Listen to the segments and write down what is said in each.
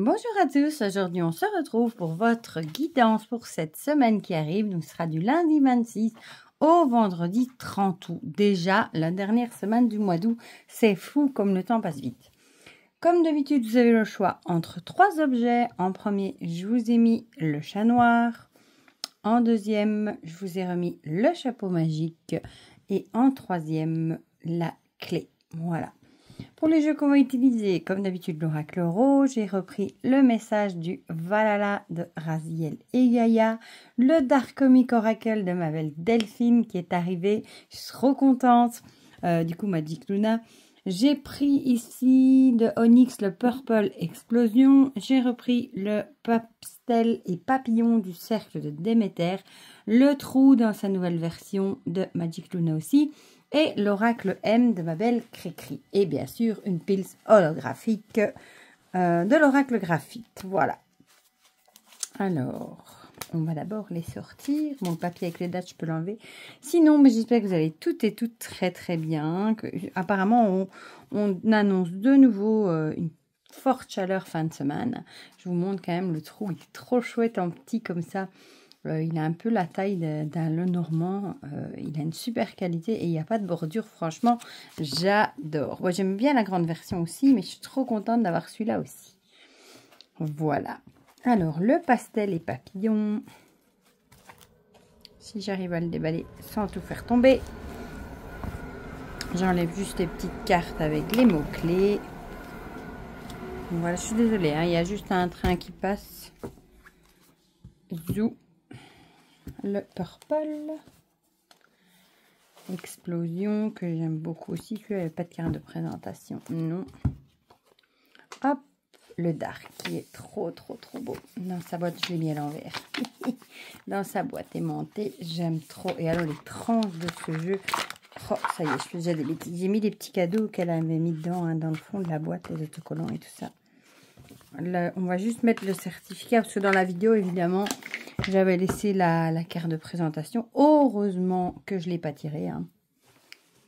Bonjour à tous, aujourd'hui on se retrouve pour votre guidance pour cette semaine qui arrive. Donc ce sera du lundi 26 au vendredi 30 août. Déjà la dernière semaine du mois d'août, c'est fou comme le temps passe vite. Comme d'habitude, vous avez le choix entre trois objets. En premier, je vous ai mis le chat noir. En deuxième, je vous ai remis le chapeau magique. Et en troisième, la clé. Voilà. Pour les jeux qu'on va utiliser, comme d'habitude, l'oracle rose, j'ai repris le message du Valhalla de Raziel et Gaïa, le Dark Comic Oracle de ma belle Delphine qui est arrivé. Je suis trop contente. Du coup, Magic Luna. J'ai pris ici de Onyx le Purple Explosion. J'ai repris le Pastel et Papillon du Cercle de Déméter. Le Trou dans sa nouvelle version de Magic Luna aussi. Et l'oracle M de ma belle Cricri. Et bien sûr, une pile holographique de l'oracle graphique. Voilà. Alors, on va d'abord les sortir. Bon, le papier avec les dates, je peux l'enlever. Sinon, mais j'espère que vous allez toutes et toutes très très bien. Apparemment, on annonce de nouveau une forte chaleur fin de semaine. Je vous montre quand même le trou. Il est trop chouette en petit comme ça. Il a un peu la taille d'un Lenormand. Il a une super qualité et il n'y a pas de bordure. Franchement, j'adore. Moi, j'aime bien la grande version aussi, mais je suis trop contente d'avoir celui-là aussi. Voilà. Alors, le pastel et papillon. Si j'arrive à le déballer sans tout faire tomber. J'enlève juste les petites cartes avec les mots-clés. Voilà, je suis désolée, hein, il y a juste un train qui passe. Zou. Le purple explosion que j'aime beaucoup aussi. Celui-là n'avait pas de carte de présentation, non. Hop, le dark qui est trop beau. Dans sa boîte, je l'ai mis à l'envers. Dans sa boîte aimantée, j'aime trop. Et alors les tranches de ce jeu, oh ça y est, je fais déjà des bêtises. J'ai mis des petits cadeaux qu'elle avait mis dedans, hein, dans le fond de la boîte, les autocollants et tout ça. Là, on va juste mettre le certificat parce que dans la vidéo, évidemment, j'avais laissé la carte de présentation. Heureusement que je ne l'ai pas tirée. Hein.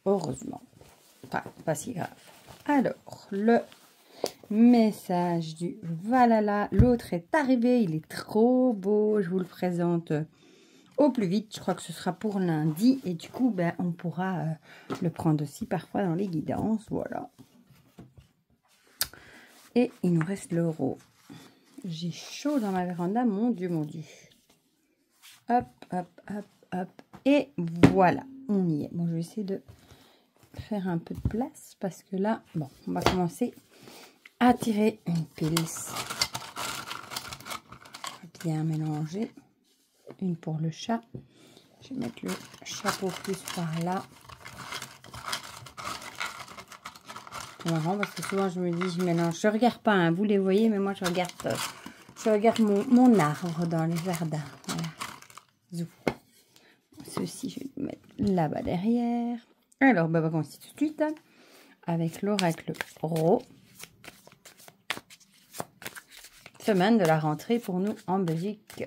Heureusement. Enfin, pas si grave. Alors, le message du Valhalla. L'autre est arrivé. Il est trop beau. Je vous le présente au plus vite. Je crois que ce sera pour lundi. Et du coup, ben, on pourra le prendre aussi parfois dans les guidances. Voilà. Et il nous reste l'euro. J'ai chaud dans ma véranda, mon Dieu, mon Dieu. Hop, hop, hop, hop. Et voilà, on y est. Bon, je vais essayer de faire un peu de place parce que là, bon, on va commencer à tirer une pile. Bien mélanger. Une pour le chat. Je vais mettre le chapeau plus par là. C'est marrant parce que souvent je me dis, je mélange. Je regarde pas, hein, vous les voyez, mais moi je regarde mon arbre dans le jardin. Voilà. Zou. Ceci, je vais le mettre là-bas derrière. Alors, bah, on va commencer tout de suite avec l'oracle Ro. Semaine de la rentrée pour nous en Belgique.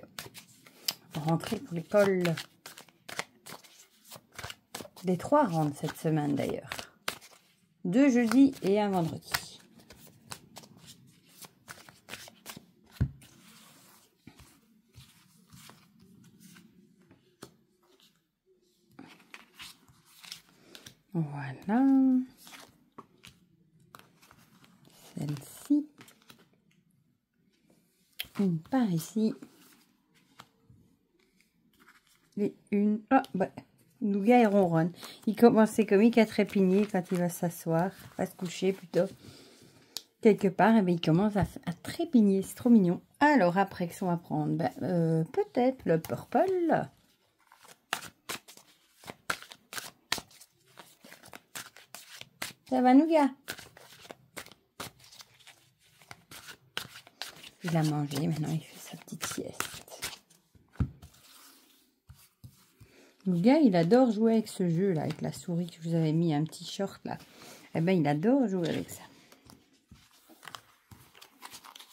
Rentrée pour l'école. Les 3 rentrent cette semaine d'ailleurs. 2 jeudis et un vendredi. Voilà. Celle-ci. Une par ici. Et une... Ah, bah, Nougat et ronronne. Il commence ses comiques à trépigner quand il va s'asseoir, à se coucher plutôt. Quelque part, et bien, il commence à trépigner. C'est trop mignon. Alors, après, qu'est-ce qu'on va prendre? Ben, peut-être le purple. Ça va, Nougat? Il a mangé, maintenant il fait sa petite sieste. Nougat, il adore jouer avec ce jeu-là, avec la souris que je vous avais mis un petit short là. Eh bien, il adore jouer avec ça.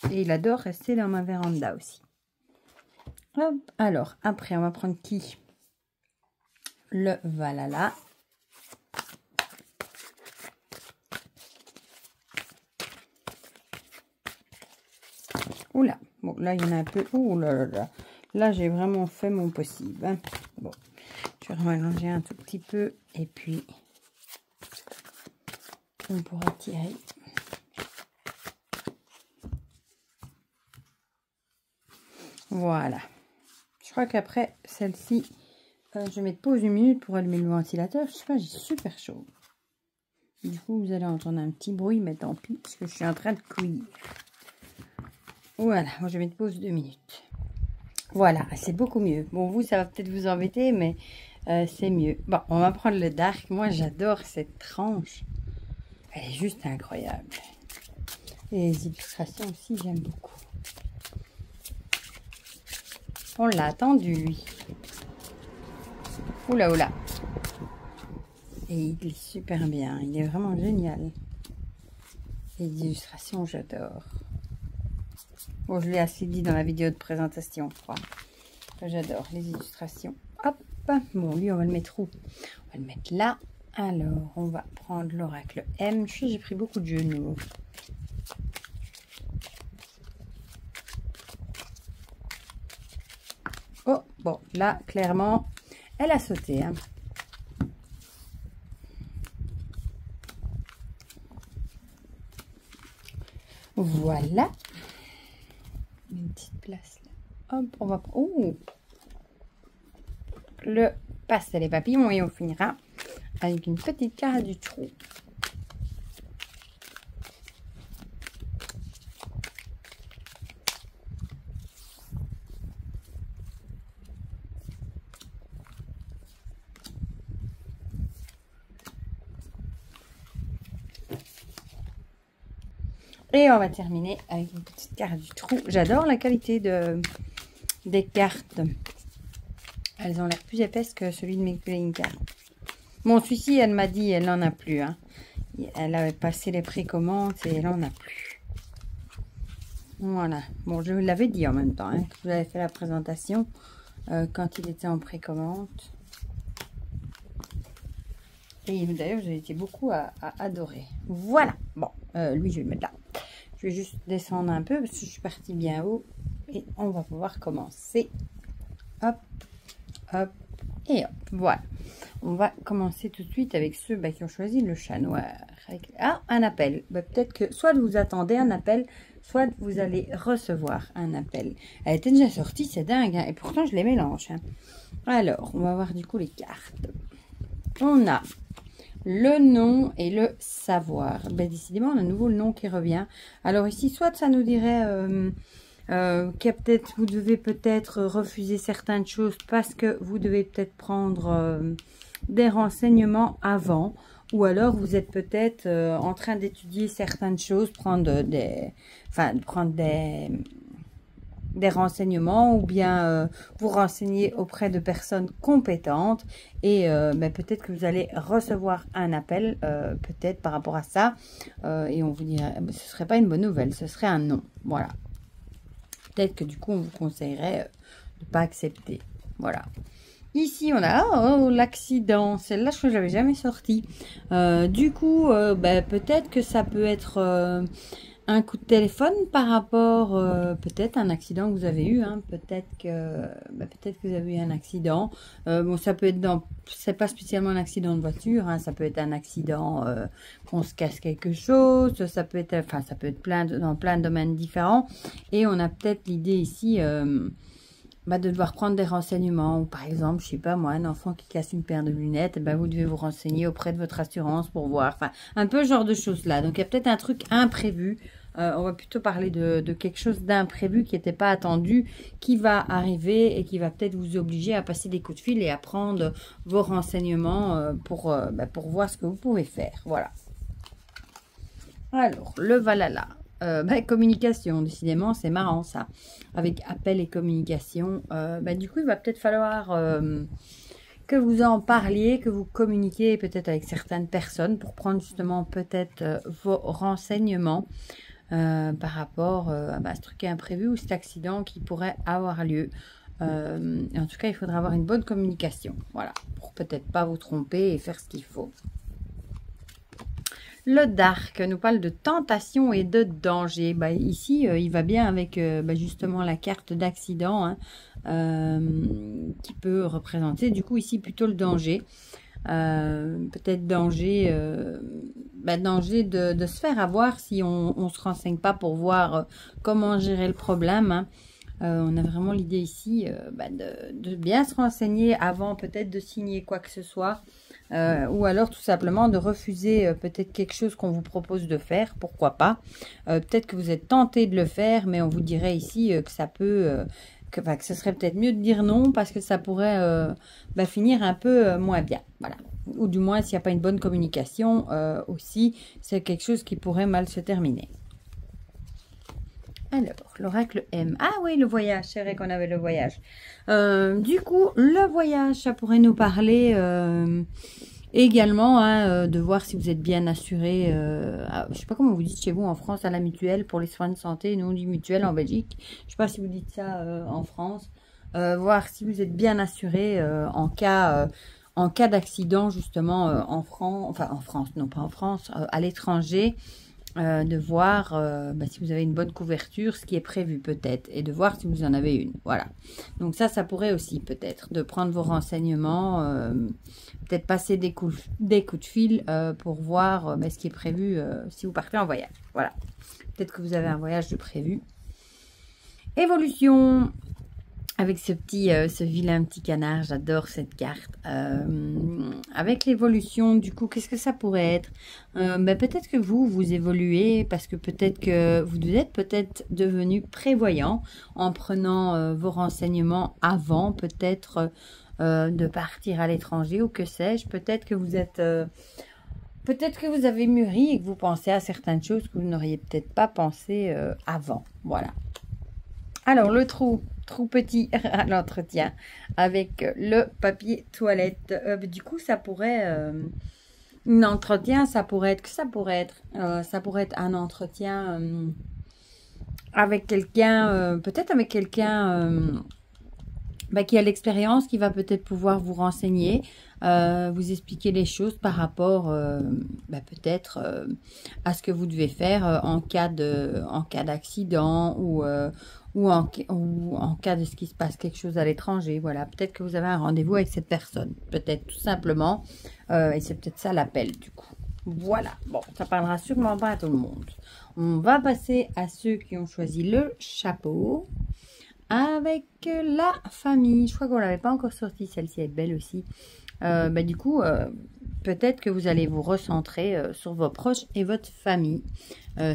Et il adore rester dans ma véranda aussi. Hop. Alors, après, on va prendre qui? Le Valhalla. Oula, bon, là, il y en a un peu. Ouh là là là. Là, j'ai vraiment fait mon possible. Hein. Bon, je vais mélanger un tout petit peu. Et puis, on pourra tirer. Voilà. Je crois qu'après, celle-ci, je vais mettre pause une minute pour allumer le ventilateur. Je sais pas, j'ai super chaud. Du coup, vous allez entendre un petit bruit, mais tant pis, parce que je suis en train de cuire. Voilà, moi je vais mettre pause 2 minutes. Voilà, c'est beaucoup mieux. Bon, vous, ça va peut-être vous embêter, mais c'est mieux. Bon, on va prendre le dark. Moi, j'adore cette tranche. Elle est juste incroyable. Et les illustrations aussi, j'aime beaucoup. On l'a attendu, lui. Oula, oula. Et il est super bien. Il est vraiment génial. Les illustrations, j'adore. Bon, je l'ai assez dit dans la vidéo de présentation, je crois. J'adore les illustrations. Hop. Bon, lui, on va le mettre où? On va le mettre là. Alors, on va prendre l'oracle M. J'ai pris beaucoup de genoux. Oh, bon, là, clairement, elle a sauté. Hein. Voilà. Une petite place là. Hop, on va prendre... Oh, le pastel et papillon et on finira avec une petite carte du trou. Et on va terminer avec une petite carte du trou. J'adore la qualité des cartes. Elles ont l'air plus épaisses que celui de mes playing cards. Bon, celui-ci, elle m'a dit, elle n'en a plus. Hein. Elle avait passé les précommandes et elle n'en a plus. Voilà. Bon, je vous l'avais dit en même temps. Hein, que vous avez fait la présentation quand il était en précommande. Et d'ailleurs, j'ai été beaucoup à adorer. Voilà. Bon, lui, je vais le mettre là. Je vais juste descendre un peu parce que je suis partie bien haut. Et on va pouvoir commencer. Hop, hop et hop. Voilà. On va commencer tout de suite avec ceux qui ont choisi le chat noir. Ah, un appel. Peut-être que soit vous attendez un appel, soit vous allez recevoir un appel. Elle était déjà sortie, c'est dingue. Hein, et pourtant, je les mélange. Hein. Alors, on va voir du coup les cartes. On a... le nom et le savoir. Ben, décidément, on a à nouveau le nom qui revient. Alors ici, soit ça nous dirait vous devez peut-être refuser certaines choses parce que vous devez peut-être prendre des renseignements avant. Ou alors, vous êtes peut-être en train d'étudier certaines choses, prendre des renseignements ou bien vous renseigner auprès de personnes compétentes et peut-être que vous allez recevoir un appel peut-être par rapport à ça et on vous dirait ce serait pas une bonne nouvelle, ce serait un non. Voilà, peut-être que du coup on vous conseillerait de pas accepter. Voilà. Ici, on a l'accident. Celle-là, je crois que je l'avais jamais sortie. Du coup, peut-être que ça peut être un coup de téléphone par rapport peut-être à un accident que vous avez eu. Hein. Peut-être que vous avez eu un accident. Bon, ça peut être c'est pas spécialement un accident de voiture. Hein. Ça peut être un accident qu'on se casse quelque chose. Ça peut être, ça peut être dans plein de domaines différents. Et on a peut-être l'idée ici. De devoir prendre des renseignements ou par exemple, je sais pas moi, un enfant qui casse une paire de lunettes, vous devez vous renseigner auprès de votre assurance pour voir, un peu ce genre de choses là. Donc il y a peut-être un truc imprévu, on va plutôt parler de quelque chose d'imprévu qui n'était pas attendu, qui va arriver et qui va peut-être vous obliger à passer des coups de fil et à prendre vos renseignements pour voir ce que vous pouvez faire. Voilà. Alors, le Valhalla. Communication, décidément, c'est marrant ça. Avec appel et communication. Du coup, il va peut-être falloir que vous en parliez, que vous communiquiez peut-être avec certaines personnes pour prendre justement peut-être vos renseignements par rapport à ce truc imprévu ou cet accident qui pourrait avoir lieu. En tout cas, il faudra avoir une bonne communication. Voilà, pour peut-être pas vous tromper et faire ce qu'il faut. Le Dark nous parle de tentation et de danger. Bah, ici, il va bien avec justement la carte d'accident hein, qui peut représenter du coup ici plutôt le danger. Peut-être danger, danger de se faire avoir si on ne se renseigne pas pour voir comment gérer le problème. Hein. On a vraiment l'idée ici de bien se renseigner avant peut-être de signer quoi que ce soit. Ou alors tout simplement de refuser peut-être quelque chose qu'on vous propose de faire, pourquoi pas. Peut-être que vous êtes tenté de le faire, mais on vous dirait ici que ça peut, que ce serait peut-être mieux de dire non parce que ça pourrait finir un peu moins bien. Voilà. Ou du moins s'il n'y a pas une bonne communication aussi, c'est quelque chose qui pourrait mal se terminer. Alors, l'oracle M. Ah oui, le voyage, c'est vrai qu'on avait le voyage. Du coup, le voyage, ça pourrait nous parler également hein, de voir si vous êtes bien assuré. Je ne sais pas comment vous dites chez vous en France, à la mutuelle pour les soins de santé. Nous, on dit mutuelle en Belgique. Je ne sais pas si vous dites ça en France. Voir si vous êtes bien assuré en cas d'accident, justement, en France, non pas en France, à l'étranger. De voir si vous avez une bonne couverture, ce qui est prévu peut-être, et de voir si vous en avez une. Voilà. Donc ça pourrait aussi peut-être de prendre vos renseignements, peut-être passer des coups de fil pour voir ce qui est prévu si vous partez en voyage. Voilà. Peut-être que vous avez un voyage de prévu. Évolution. Avec ce vilain petit canard, j'adore cette carte. Avec l'évolution, du coup, qu'est-ce que ça pourrait être peut-être que vous évoluez parce que peut-être que vous êtes peut-être devenu prévoyant en prenant vos renseignements avant peut-être de partir à l'étranger ou que sais-je. Peut-être que vous êtes... peut-être que vous avez mûri et que vous pensez à certaines choses que vous n'auriez peut-être pas pensé avant. Voilà. Alors, le trou petit à l'entretien avec le papier toilette. Du coup, ça pourrait... un entretien, ça pourrait être un entretien avec quelqu'un, peut-être avec quelqu'un qui a l'expérience, qui va peut-être pouvoir vous renseigner, vous expliquer les choses par rapport peut-être à ce que vous devez faire en cas d'accident ou en cas de ce qui se passe quelque chose à l'étranger. Voilà, peut-être que vous avez un rendez-vous avec cette personne, peut-être tout simplement, et c'est peut-être ça l'appel du coup. Voilà, bon, ça parlera sûrement pas à tout le monde. On va passer à ceux qui ont choisi le chapeau. Avec la famille, je crois qu'on l'avait pas encore sortie, celle-ci est belle aussi. Du coup, peut-être que vous allez vous recentrer sur vos proches et votre famille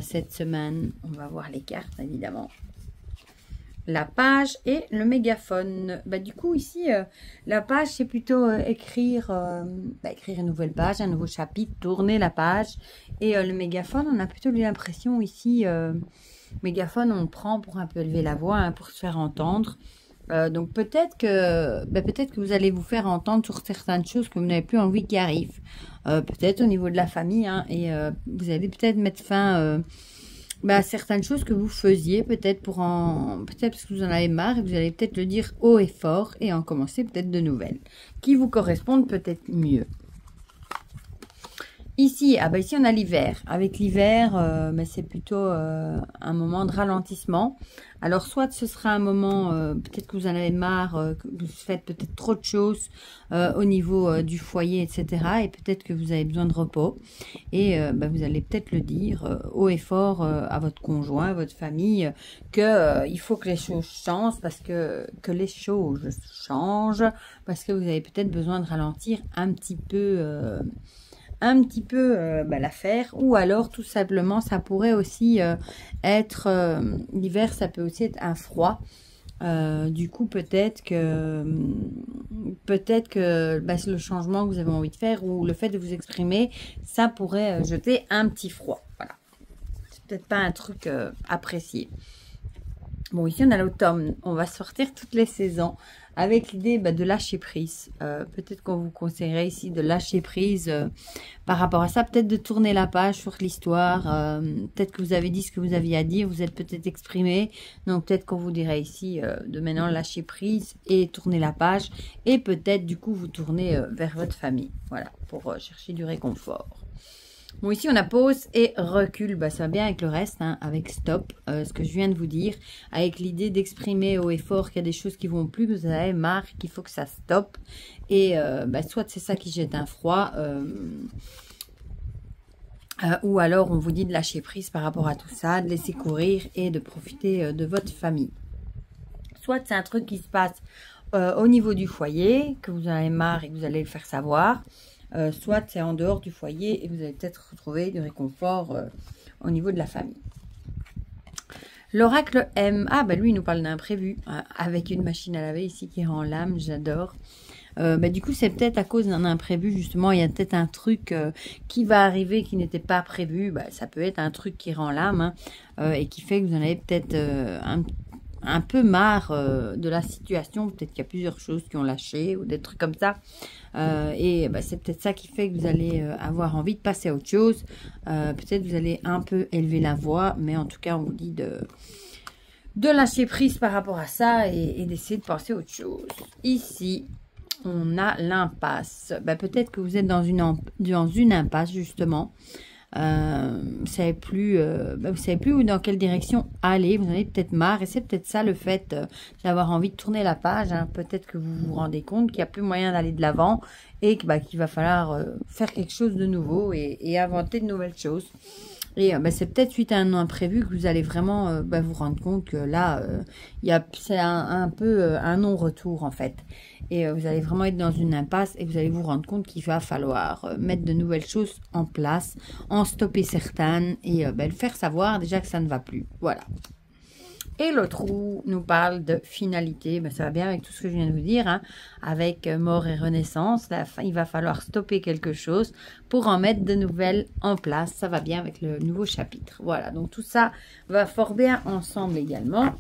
cette semaine. On va voir les cartes évidemment. La page et le mégaphone. Du coup ici, la page c'est plutôt écrire une nouvelle page, un nouveau chapitre, tourner la page. Et le mégaphone, on a plutôt l'impression ici... mégaphone, on le prend pour un peu élever la voix, hein, pour se faire entendre. Donc peut-être que vous allez vous faire entendre sur certaines choses que vous n'avez plus envie qui arrivent. Peut-être au niveau de la famille, hein, et vous allez peut-être mettre fin à certaines choses que vous faisiez, peut-être parce que vous en avez marre, et vous allez peut-être le dire haut et fort et en commencer peut-être de nouvelles qui vous correspondent peut-être mieux. Ici, ici on a l'hiver. Avec l'hiver, c'est plutôt un moment de ralentissement. Alors soit ce sera un moment, peut-être que vous en avez marre, que vous faites peut-être trop de choses au niveau du foyer, etc. Et peut-être que vous avez besoin de repos. Et vous allez peut-être le dire haut et fort à votre conjoint, à votre famille, que il faut que les choses changent, parce que les choses changent, parce que vous avez peut-être besoin de ralentir un petit peu l'affaire, ou alors tout simplement ça pourrait aussi être l'hiver, ça peut aussi être un froid. Du coup peut-être que le changement que vous avez envie de faire ou le fait de vous exprimer, ça pourrait jeter un petit froid. Voilà, c'est peut-être pas un truc apprécié. Bon, ici on a l'automne, on va sortir toutes les saisons avec l'idée de lâcher prise. Peut-être qu'on vous conseillerait ici de lâcher prise par rapport à ça, peut-être de tourner la page sur l'histoire. Peut-être que vous avez dit ce que vous aviez à dire, vous êtes peut-être exprimé, donc peut-être qu'on vous dirait ici de maintenant lâcher prise et tourner la page, et peut-être du coup vous tournez vers votre famille, voilà, pour chercher du réconfort. Bon, ici, on a pause et recul. Bah, ça va bien avec le reste, hein, avec stop, ce que je viens de vous dire. Avec l'idée d'exprimer haut et fort qu'il y a des choses qui vont plus, vous avez marre, qu'il faut que ça stoppe. Et bah, soit c'est ça qui jette un froid, ou alors on vous dit de lâcher prise par rapport à tout ça, de laisser courir et de profiter de votre famille. Soit c'est un truc qui se passe au niveau du foyer, que vous en avez marre et que vous allez le faire savoir. Soit c'est en dehors du foyer et vous allez peut-être retrouver du réconfort au niveau de la famille. L'oracle M, ah bah lui il nous parle d'imprévu, avec une machine à laver ici qui rend l'âme, j'adore. Bah, du coup c'est peut-être à cause d'un imprévu, justement il y a peut-être un truc qui va arriver qui n'était pas prévu. Bah, ça peut être un truc qui rend l'âme, hein, et qui fait que vous en avez peut-être un peu marre de la situation. Peut-être qu'il y a plusieurs choses qui ont lâché ou des trucs comme ça. Et bah, c'est peut-être ça qui fait que vous allez avoir envie de passer à autre chose. Peut-être vous allez un peu élever la voix, mais en tout cas on vous dit de lâcher prise par rapport à ça et d'essayer de passer à autre chose. Ici, on a l'impasse. Bah, peut-être que vous êtes dans une impasse justement. Vous savez plus où dans quelle direction aller, vous en avez peut-être marre et c'est peut-être ça le fait d'avoir envie de tourner la page, hein. Peut-être que vous vous rendez compte qu'il n'y a plus moyen d'aller de l'avant et que, qu'il va falloir faire quelque chose de nouveau et inventer de nouvelles choses. Et c'est peut-être suite à un imprévu que vous allez vraiment vous rendre compte que là, c'est un peu un non-retour en fait. Et vous allez vraiment être dans une impasse et vous allez vous rendre compte qu'il va falloir mettre de nouvelles choses en place, en stopper certaines et le faire savoir déjà que ça ne va plus. Voilà. Et l'autre roue nous parle de finalité. Ça va bien avec tout ce que je viens de vous dire, hein. Avec mort et renaissance, il va falloir stopper quelque chose pour en mettre de nouvelles en place. Ça va bien avec le nouveau chapitre. Voilà, donc tout ça va fort bien ensemble également.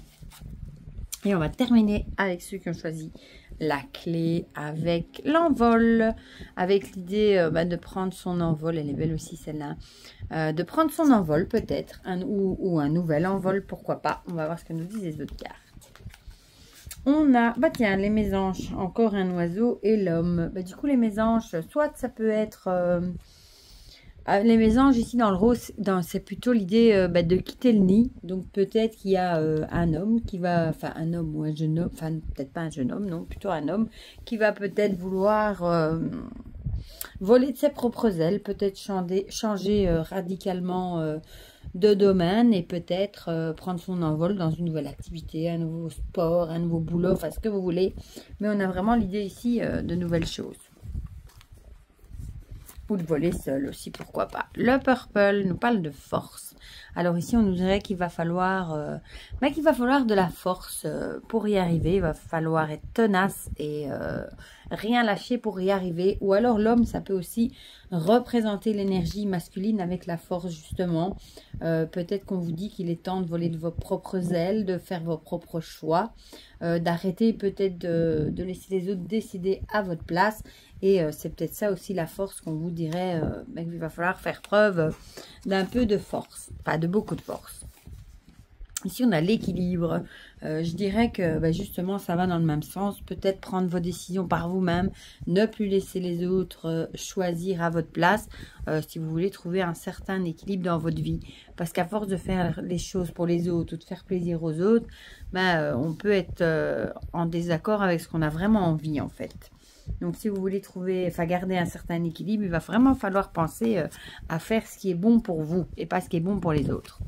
Et on va terminer avec ceux qui ont choisi la clé avec l'envol, avec l'idée de prendre son envol. Elle est belle aussi celle-là, de prendre son envol peut-être, ou un nouvel envol, pourquoi pas. On va voir ce que nous disent les autres cartes. On a, tiens, les mésanges, encore un oiseau et l'homme. Du coup les mésanges, soit ça peut être... les mésanges ici dans le rose, c'est plutôt l'idée de quitter le nid. Donc peut-être qu'il y a un homme qui va, un homme ou un jeune homme, peut-être pas un jeune homme, non, plutôt un homme qui va peut-être vouloir voler de ses propres ailes, peut-être changer radicalement de domaine et peut-être prendre son envol dans une nouvelle activité, un nouveau sport, un nouveau boulot, ce que vous voulez. Mais on a vraiment l'idée ici de nouvelles choses. Ou de voler seul aussi, pourquoi pas. Le purple nous parle de force. Alors ici, on nous dirait qu'il va falloir de la force pour y arriver. Il va falloir être tenace et rien lâcher pour y arriver. Ou alors l'homme, ça peut aussi représenter l'énergie masculine avec la force justement. Peut-être qu'on vous dit qu'il est temps de voler de vos propres ailes, de faire vos propres choix, d'arrêter peut-être de laisser les autres décider à votre place. Et c'est peut-être ça aussi la force qu'on vous dirait qu'il va falloir faire preuve d'un peu de force, pas de beaucoup de force. Ici, on a l'équilibre. Je dirais que justement, ça va dans le même sens. Peut-être prendre vos décisions par vous-même, ne plus laisser les autres choisir à votre place si vous voulez trouver un certain équilibre dans votre vie. Parce qu'à force de faire les choses pour les autres ou de faire plaisir aux autres, on peut être en désaccord avec ce qu'on a vraiment envie en fait. Donc, si vous voulez garder un certain équilibre, il va vraiment falloir penser à faire ce qui est bon pour vous et pas ce qui est bon pour les autres.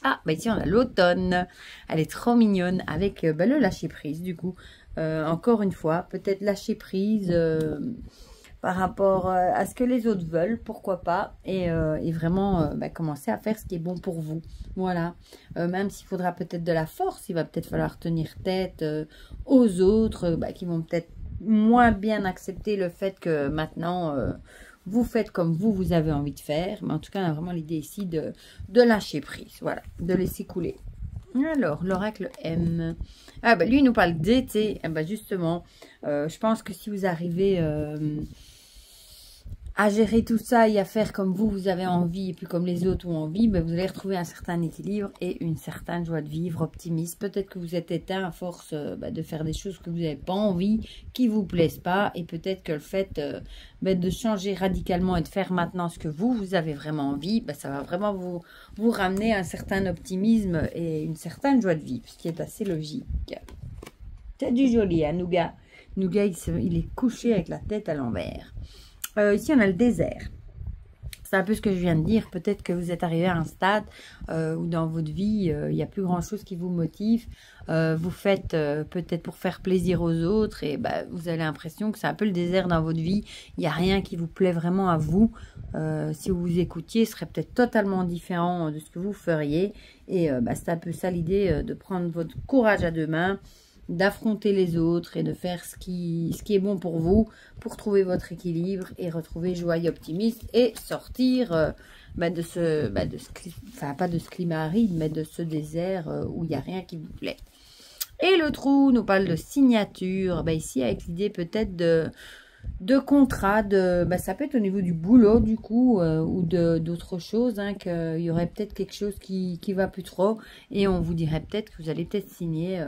Ah, ici, on a l'automne. Elle est trop mignonne avec le lâcher-prise, du coup. Encore une fois, peut-être lâcher prise par rapport à ce que les autres veulent, pourquoi pas. Et vraiment commencer à faire ce qui est bon pour vous. Voilà. Même s'il faudra peut-être de la force, il va peut-être falloir tenir tête aux autres qui vont peut-être moins bien accepter le fait que maintenant vous faites comme vous avez envie de faire. Mais en tout cas, on a vraiment l'idée ici de lâcher prise. Voilà, de laisser couler. Alors, l'oracle M. Lui, il nous parle d'été. Justement, je pense que si vous arrivez à gérer tout ça et à faire comme vous avez envie et puis comme les autres ont envie, ben vous allez retrouver un certain équilibre et une certaine joie de vivre, optimiste. Peut-être que vous êtes éteint à force de faire des choses que vous n'avez pas envie, qui vous plaisent pas, et peut-être que le fait de changer radicalement et de faire maintenant ce que vous avez vraiment envie, ça va vraiment vous ramener un certain optimisme et une certaine joie de vivre, ce qui est assez logique. C'est du joli, hein, Nougat. Nougat, il est couché avec la tête à l'envers. Ici, on a le désert. C'est un peu ce que je viens de dire. Peut-être que vous êtes arrivé à un stade où dans votre vie, il n'y a plus grand-chose qui vous motive. Vous faites peut-être pour faire plaisir aux autres et vous avez l'impression que c'est un peu le désert dans votre vie. Il n'y a rien qui vous plaît vraiment à vous. Si vous vous écoutiez, ce serait peut-être totalement différent de ce que vous feriez. Et c'est un peu ça l'idée de prendre votre courage à deux mains, d'affronter les autres et de faire ce qui est bon pour vous, pour trouver votre équilibre et retrouver joie et optimisme et sortir de ce pas de ce climat aride, mais de ce désert où il n'y a rien qui vous plaît. Et le trou nous parle de signature, ici avec l'idée peut-être de contrat, ça peut être au niveau du boulot du coup ou d'autres choses, qu'il y aurait peut-être quelque chose qui va plus trop et on vous dirait peut-être que vous allez peut-être signer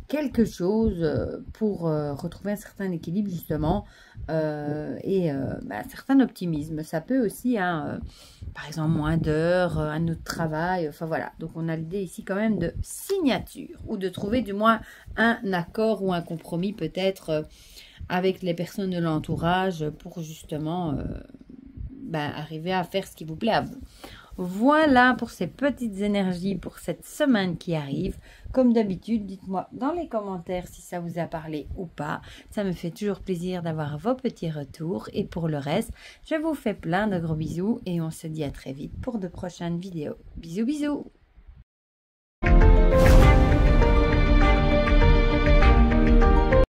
quelque chose pour retrouver un certain équilibre justement et un certain optimisme. Ça peut aussi, par exemple, moins d'heures, un autre travail, enfin voilà. Donc on a l'idée ici quand même de signature ou de trouver du moins un accord ou un compromis peut-être avec les personnes de l'entourage pour justement arriver à faire ce qui vous plaît à vous. Voilà pour ces petites énergies pour cette semaine qui arrive. Comme d'habitude, dites-moi dans les commentaires si ça vous a parlé ou pas. Ça me fait toujours plaisir d'avoir vos petits retours. Et pour le reste, je vous fais plein de gros bisous et on se dit à très vite pour de prochaines vidéos. Bisous, bisous!